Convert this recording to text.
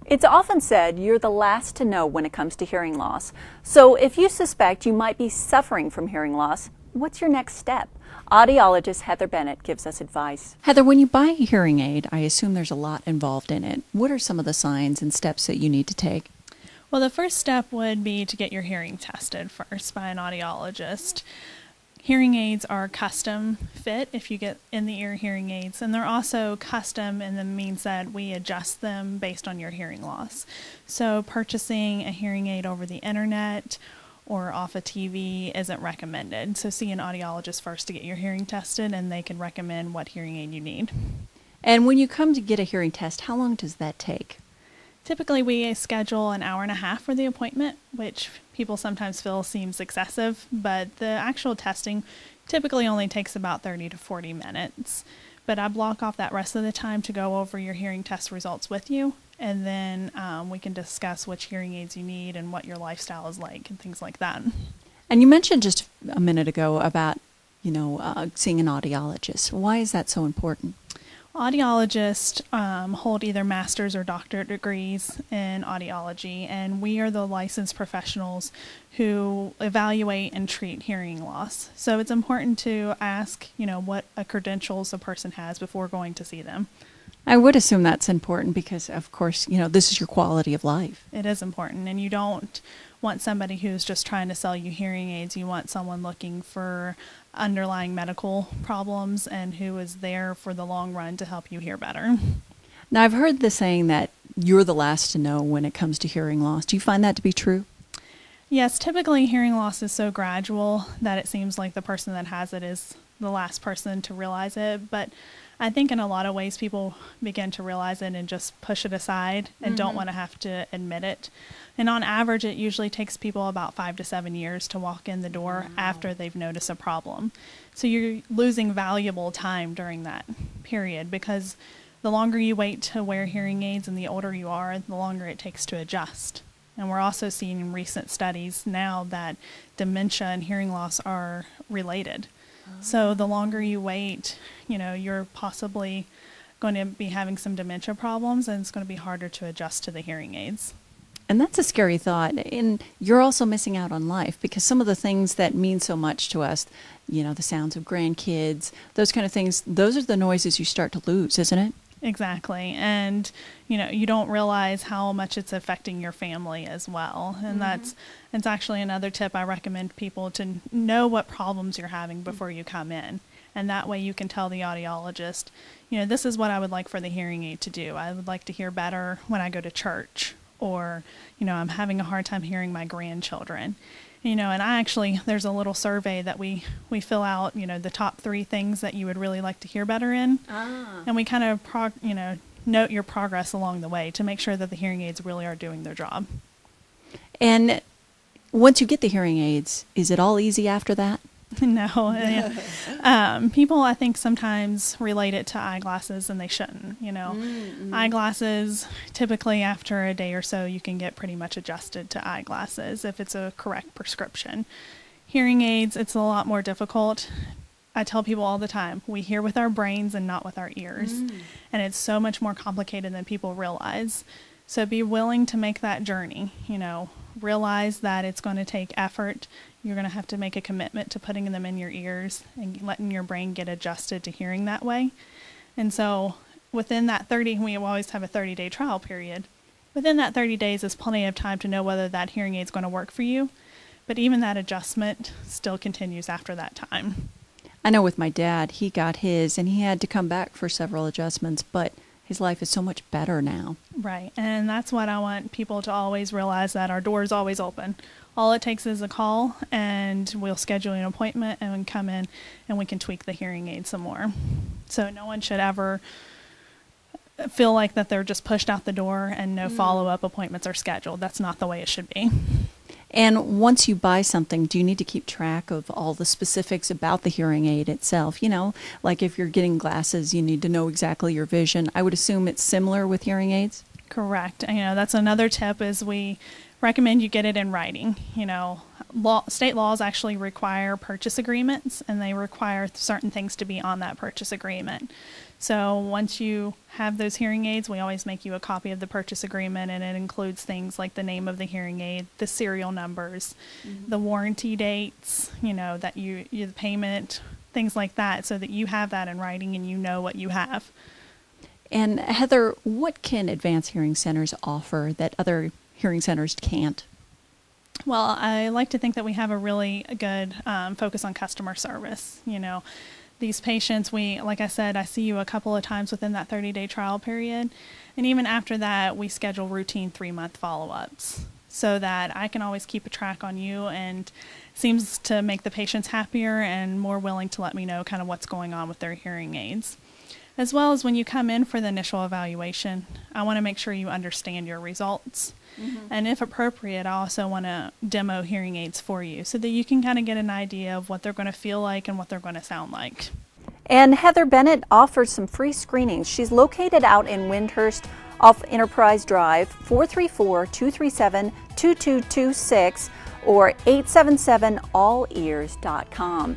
It's often said you're the last to know when it comes to hearing loss. So if you suspect you might be suffering from hearing loss, what's your next step? Audiologist Heather Bennett gives us advice. Heather, when you buy a hearing aid, I assume there's a lot involved in it. What are some of the signs and steps that you need to take? Well, the first step would be to get your hearing tested first by an audiologist. Hearing aids are custom fit if you get in-the-ear hearing aids, and they're also custom in the means that we adjust them based on your hearing loss. So purchasing a hearing aid over the internet or off a TV isn't recommended. So see an audiologist first to get your hearing tested, and they can recommend what hearing aid you need. And when you come to get a hearing test, how long does that take? Typically, we schedule an hour and a half for the appointment, which people sometimes feel seems excessive, but the actual testing typically only takes about 30 to 40 minutes. But I block off that rest of the time to go over your hearing test results with you, and then we can discuss which hearing aids you need and what your lifestyle is like and things like that. And you mentioned just a minute ago about, seeing an audiologist. Why is that so important? Audiologists hold either master's or doctorate degrees in audiology, and we are the licensed professionals who evaluate and treat hearing loss. So it's important to ask, what credentials a person has before going to see them. I would assume that's important because, of course, this is your quality of life. It is important, and you don't want somebody who's just trying to sell you hearing aids. You want someone looking for underlying medical problems and who is there for the long run to help you hear better. Now, I've heard the saying that you're the last to know when it comes to hearing loss. Do you find that to be true? Yes, typically hearing loss is so gradual that it seems like the person that has it is the last person to realize it, but I think in a lot of ways people begin to realize it and just push it aside and don't want to have to admit it. And on average, it usually takes people about 5 to 7 years to walk in the door after they've noticed a problem. So you're losing valuable time during that period because the longer you wait to wear hearing aids and the older you are, the longer it takes to adjust. And we're also seeing in recent studies now that dementia and hearing loss are related. So the longer you wait, you're possibly going to be having some dementia problems, and it's going to be harder to adjust to the hearing aids. And that's a scary thought. And you're also missing out on life because some of the things that mean so much to us, the sounds of grandkids, those kind of things, those are the noises you start to lose, isn't it? Exactly. And, you don't realize how much it's affecting your family as well. And it's actually another tip I recommend people to know what problems you're having before you come in. And that way you can tell the audiologist, this is what I would like for the hearing aid to do. I would like to hear better when I go to church, or, I'm having a hard time hearing my grandchildren. And there's a little survey that we fill out, the top 3 things that you would really like to hear better in. And we kind of, note your progress along the way to make sure that the hearing aids really are doing their job. And once you get the hearing aids, is it all easy after that? No. People, I think, sometimes relate it to eyeglasses, and they shouldn't. Eyeglasses, typically after a day or so, you can get pretty much adjusted to eyeglasses if it's a correct prescription. Hearing aids, it's a lot more difficult. I tell people all the time, we hear with our brains and not with our ears. And it's so much more complicated than people realize. So be willing to make that journey, realize that it's going to take effort. You're going to have to make a commitment to putting them in your ears and letting your brain get adjusted to hearing that way. And so within that we always have a 30-day trial period. Within that 30 days is plenty of time to know whether that hearing aid is going to work for you. But even that adjustment still continues after that time. I know with my dad, he got his and he had to come back for several adjustments, but his life is so much better now. Right. And that's what I want people to always realize, that our door is always open. All it takes is a call, and we'll schedule an appointment and come in and we can tweak the hearing aid some more. So no one should ever feel like that they're just pushed out the door and no follow-up appointments are scheduled. That's not the way it should be. And once you buy something, do you need to keep track of all the specifics about the hearing aid itself? Like if you're getting glasses, you need to know exactly your vision. I would assume it's similar with hearing aids? Correct. That's another tip is we recommend you get it in writing. State laws actually require purchase agreements, and they require certain things to be on that purchase agreement. So once you have those hearing aids, we always make you a copy of the purchase agreement, and it includes things like the name of the hearing aid, the serial numbers, the warranty dates, that the payment, things like that, so that you have that in writing and you know what you have. And Heather, what can advanced hearing centers offer that other hearing centers can't? Well, I like to think that we have a really good focus on customer service. These patients, like I said, I see you a couple of times within that 30-day trial period. And even after that, we schedule routine 3-month follow-ups so that I can always keep a track on you, and seems to make the patients happier and more willing to let me know kind of what's going on with their hearing aids. As well as when you come in for the initial evaluation, I want to make sure you understand your results. And if appropriate, I also want to demo hearing aids for you so that you can kind of get an idea of what they're going to feel like and what they're going to sound like. And Heather Bennett offers some free screenings. She's located out in Windhurst off Enterprise Drive, 434-237-2226 or 877allears.com.